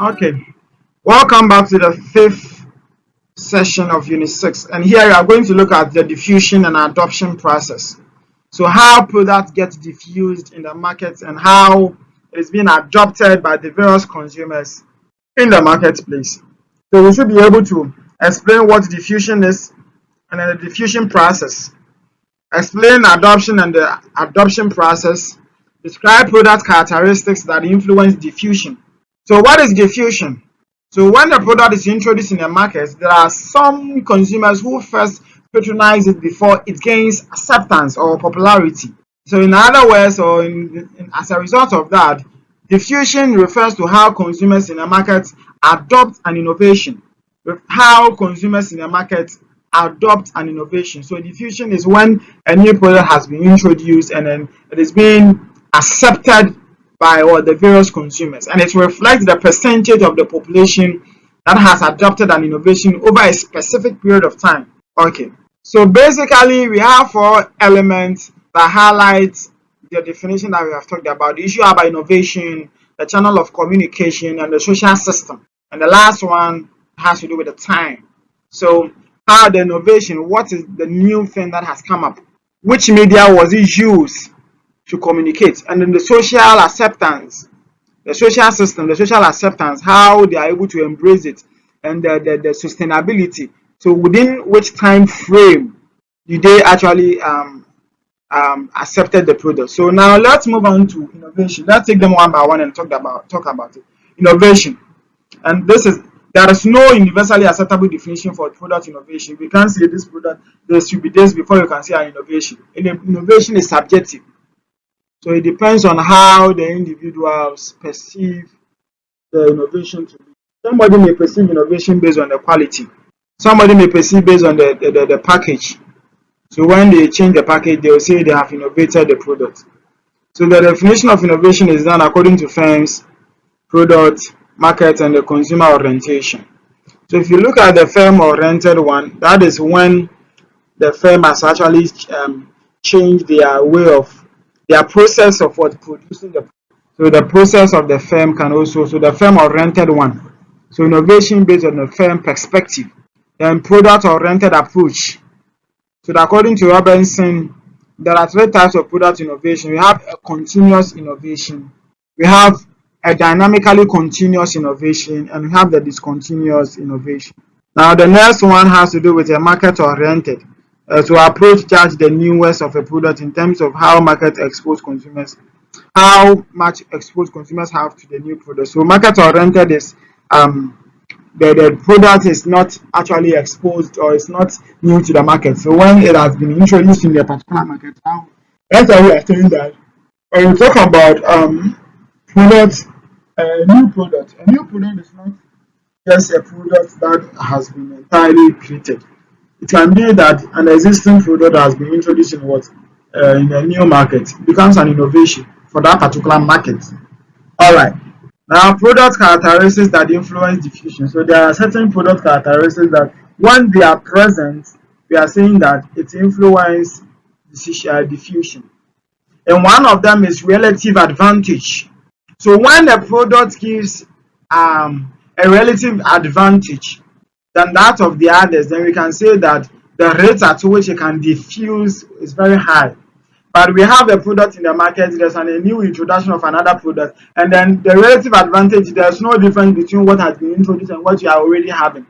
Okay, welcome back to the fifth session of Unit 6. And here we are going to look at the diffusion and adoption process. So, how products get diffused in the market and how it is being adopted by the various consumers in the marketplace. So, we should be able to explain what diffusion is and then the diffusion process, explain adoption and the adoption process, describe product characteristics that influence diffusion. So, what is diffusion? So when the product is introduced in the market, there are some consumers who first patronize it before it gains acceptance or popularity. So in other words, as a result of that, diffusion refers to how consumers in the market adopt an innovation. How consumers in the market adopt an innovation. So diffusion is when a new product has been introduced and then it is being accepted by the various consumers, and it reflects the percentage of the population that has adopted an innovation over a specific period of time. Okay, so basically we have four elements that highlight the definition that we have talked about: the issue about innovation, the channel of communication, and the social system. And the last one has to do with the time. So how the innovation, what is the new thing that has come up, which media was it used to communicate, and then the social acceptance, the social system, the social acceptance, how they are able to embrace it, and the sustainability. So within which time frame did they actually accepted the product. So now let's move on to innovation. Let's take them one by one and talk about it. Innovation, and this is there is no universally acceptable definition for product innovation. We can't say this product there should be this before you can say an innovation. Innovation is subjective. So it depends on how the individuals perceive the innovation to be. Somebody may perceive innovation based on the quality. Somebody may perceive based on the package. So when they change the package, they will say they have innovated the product. So the definition of innovation is done according to firms, product, market, and the consumer orientation. So if you look at the firm oriented one, that is when the firm has actually changed their way of their process of what producing the. So the process of the firm can also, so the firm oriented one. So innovation based on the firm perspective. Then product oriented approach. So according to Robinson, there are three types of product innovation. We have a continuous innovation, we have a dynamically continuous innovation, and we have the discontinuous innovation. Now the next one has to do with a market oriented. To approach judge the newest of a product in terms of how market exposed consumers, how much exposed consumers have to the new product. So market oriented is the product is not actually exposed or it's not new to the market. So when it has been introduced in a particular market, now that's why we are saying that when we talk about product, a new product is not just a product that has been entirely created. It can be that an existing product has been introduced in what in a new market becomes an innovation for that particular market. All right. Now, product characteristics that influence diffusion. So there are certain product characteristics that when they are present, we are saying that it influences diffusion. And one of them is relative advantage. So when the product gives a relative advantage than that of the others, then we can say that the rate at which it can diffuse is very high. But we have a product in the market, there's a new introduction of another product, and then the relative advantage, there's no difference between what has been introduced and what you are already having.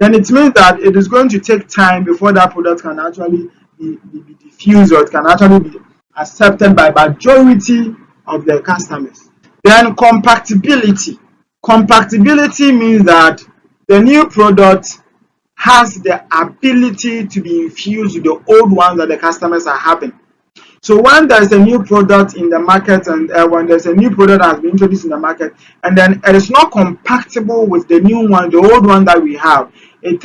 Then it means that it is going to take time before that product can actually be diffused, or it can actually be accepted by majority of the customers. Then compatibility. Compatibility means that the new product has the ability to be infused with the old ones that the customers are having. So when there's a new product in the market, and when there's a new product that has been introduced in the market, and then it is not compatible with the new one, the old one that we have, it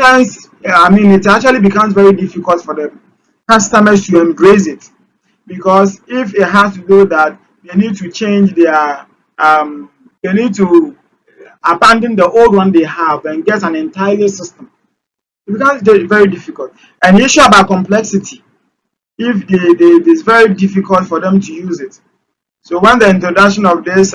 actually becomes very difficult for the customers to embrace it, because if it has to do that, they need to change their, they need to abandon the old one they have and get an entire system. It becomes very difficult. And the issue about complexity, if it's very difficult for them to use it. So when the introduction of this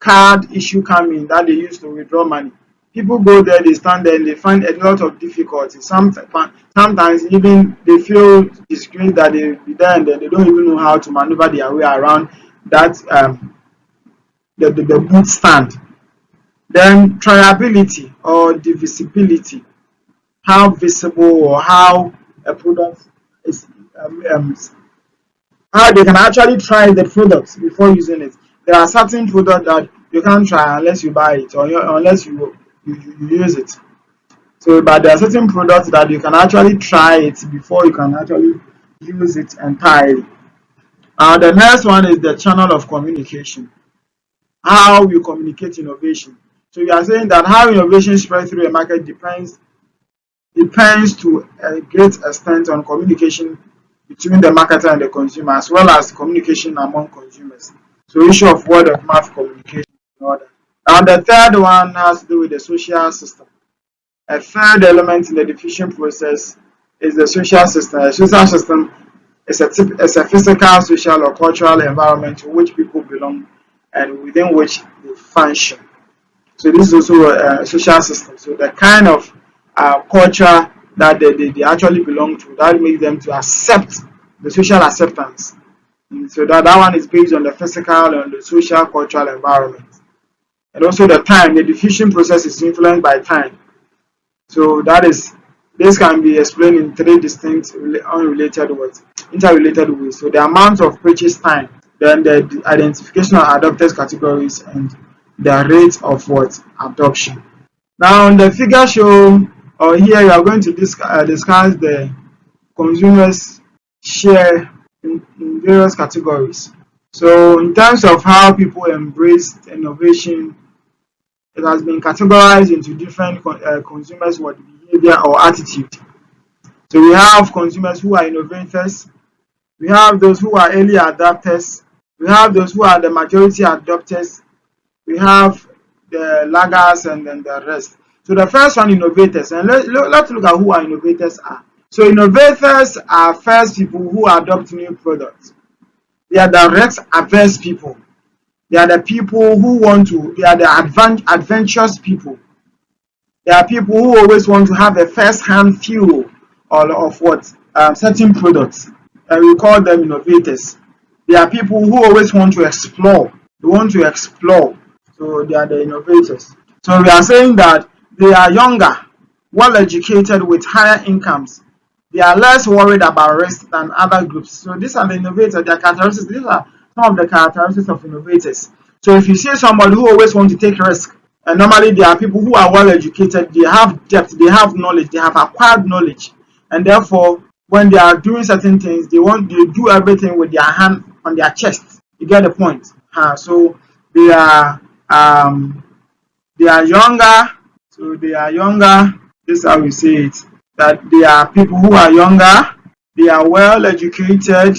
card issue come in that they use to withdraw money. People go there, they stand there, and they find a lot of difficulty. Sometimes even they feel disgraced that they be there and then they don't even know how to maneuver their way around that the boot stand. Then triability or divisibility, how visible or how a product is, how they can actually try the product before using it. There are certain products that you can't try unless you buy it or unless you use it. So, but there are certain products that you can actually try it before you can actually use it entirely. The next one is the channel of communication. How you communicate innovation. So you are saying that how innovation spread through a market depends to a great extent on communication between the marketer and the consumer, as well as communication among consumers. So issue of word of mouth communication and all that. And the third one has to do with the social system. A third element in the diffusion process is the social system. A social system is a physical, social, or cultural environment to which people belong and within which they function. So this is also a social system. So the kind of culture that they actually belong to, that makes them to accept the social acceptance. So that one is based on the physical and the social cultural environment. And also the time, the diffusion process is influenced by time. So this can be explained in three distinct unrelated words, interrelated ways. So the amount of purchase time, then the identification of adopted categories, and the rate of what adoption. Now on the figure show or here we are going to discuss the consumers share in various categories. So in terms of how people embrace innovation, it has been categorized into different consumers with behavior or attitude. So we have consumers who are innovators, we have those who are early adopters, we have those who are the majority adopters, we have the laggers, and then the rest. So the first one, innovators, and let's look at who our innovators are. So innovators are first people who adopt new products. They are the risk averse people. They are the people who they are the adventurous people. They are people who always want to have a first-hand feel of what certain products, and we call them innovators. They are people who always want to explore. They want to explore, so they are the innovators. So we are saying that they are younger, well-educated with higher incomes. They are less worried about risk than other groups. So these are the innovators. Their characteristics. These are some of the characteristics of innovators. So if you see somebody who always wants to take risk, and normally there are people who are well educated, they have depth, they have knowledge, they have acquired knowledge, and therefore when they are doing certain things, they do everything with their hand on their chest. You get the point? So they are younger. So they are younger. This is how we say it. That they are people who are younger. They are well educated.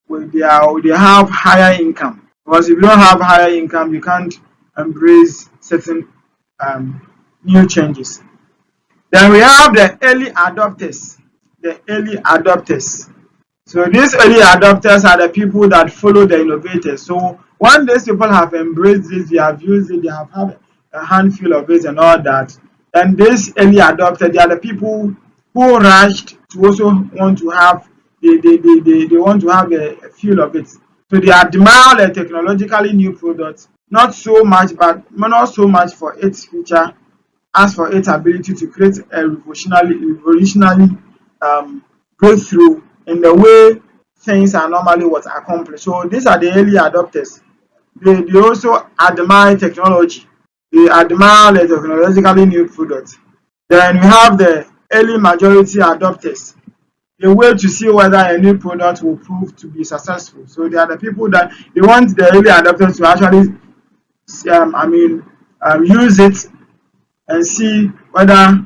They have higher income. Because if you don't have higher income, you can't embrace certain new changes. Then we have the early adopters. The early adopters. So these early adopters are the people that follow the innovators. So when these people have embraced this, they have used it, they have had a handful of it and all that. And these early adopters, they are the people who rushed to also want to have they want to have a feel of it. So they admire the technologically new products, not so much for its feature as for its ability to create a revolutionary breakthrough in the way things are normally what accomplished. So these are the early adopters. They also admire technology. They admire the technologically new products. Then we have the early majority adopters. A way to see whether a new product will prove to be successful. So they are the people that they want the early adopters to actually use it and see whether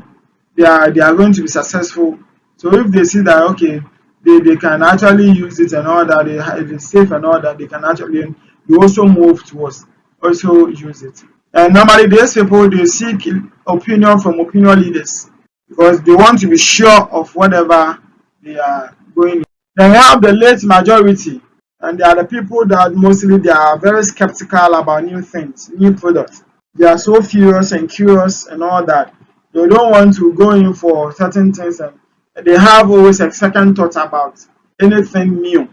they are going to be successful. So if they see that okay, they can actually use it and all that, it is safe and all that, they can actually they also move towards also use it. And normally these people they seek opinion from opinion leaders because they want to be sure of whatever they are going. Then we have the late majority. And they are the people that mostly they are very skeptical about new things, new products. They are so furious and curious and all that. They don't want to go in for certain things, and they have always a second thought about anything new,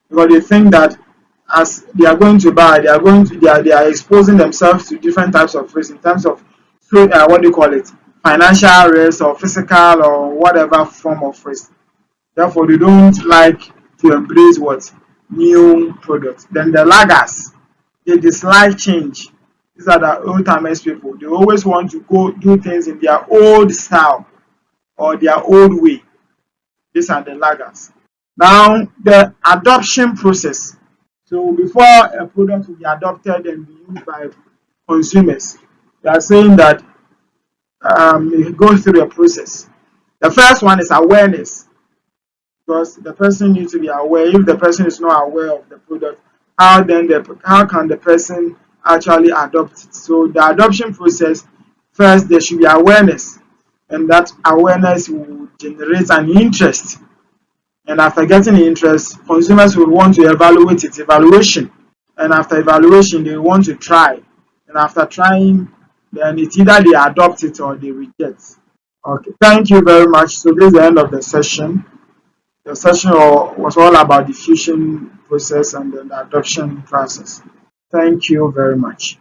because they think that as they are going to buy, they are exposing themselves to different types of risk in terms of what do you call it, financial risk or physical or whatever form of risk. Therefore, they don't like to embrace what new products. Then the laggers, they dislike change. These are the old timers people. They always want to go do things in their old style or their old way. These are the laggers. Now, the adoption process. So before a product will be adopted and be used by consumers, they are saying that it goes through a process. The first one is awareness, because the person needs to be aware. If the person is not aware of the product, how can the person actually adopt it? So the adoption process, first there should be awareness, and that awareness will generate an interest. And after getting interest, consumers will want to evaluate its evaluation. And after evaluation, they want to try. And after trying, then it's either they adopt it or they reject. Okay, thank you very much. So this is the end of the session. The session was all about the fusion process and then the adoption process. Thank you very much.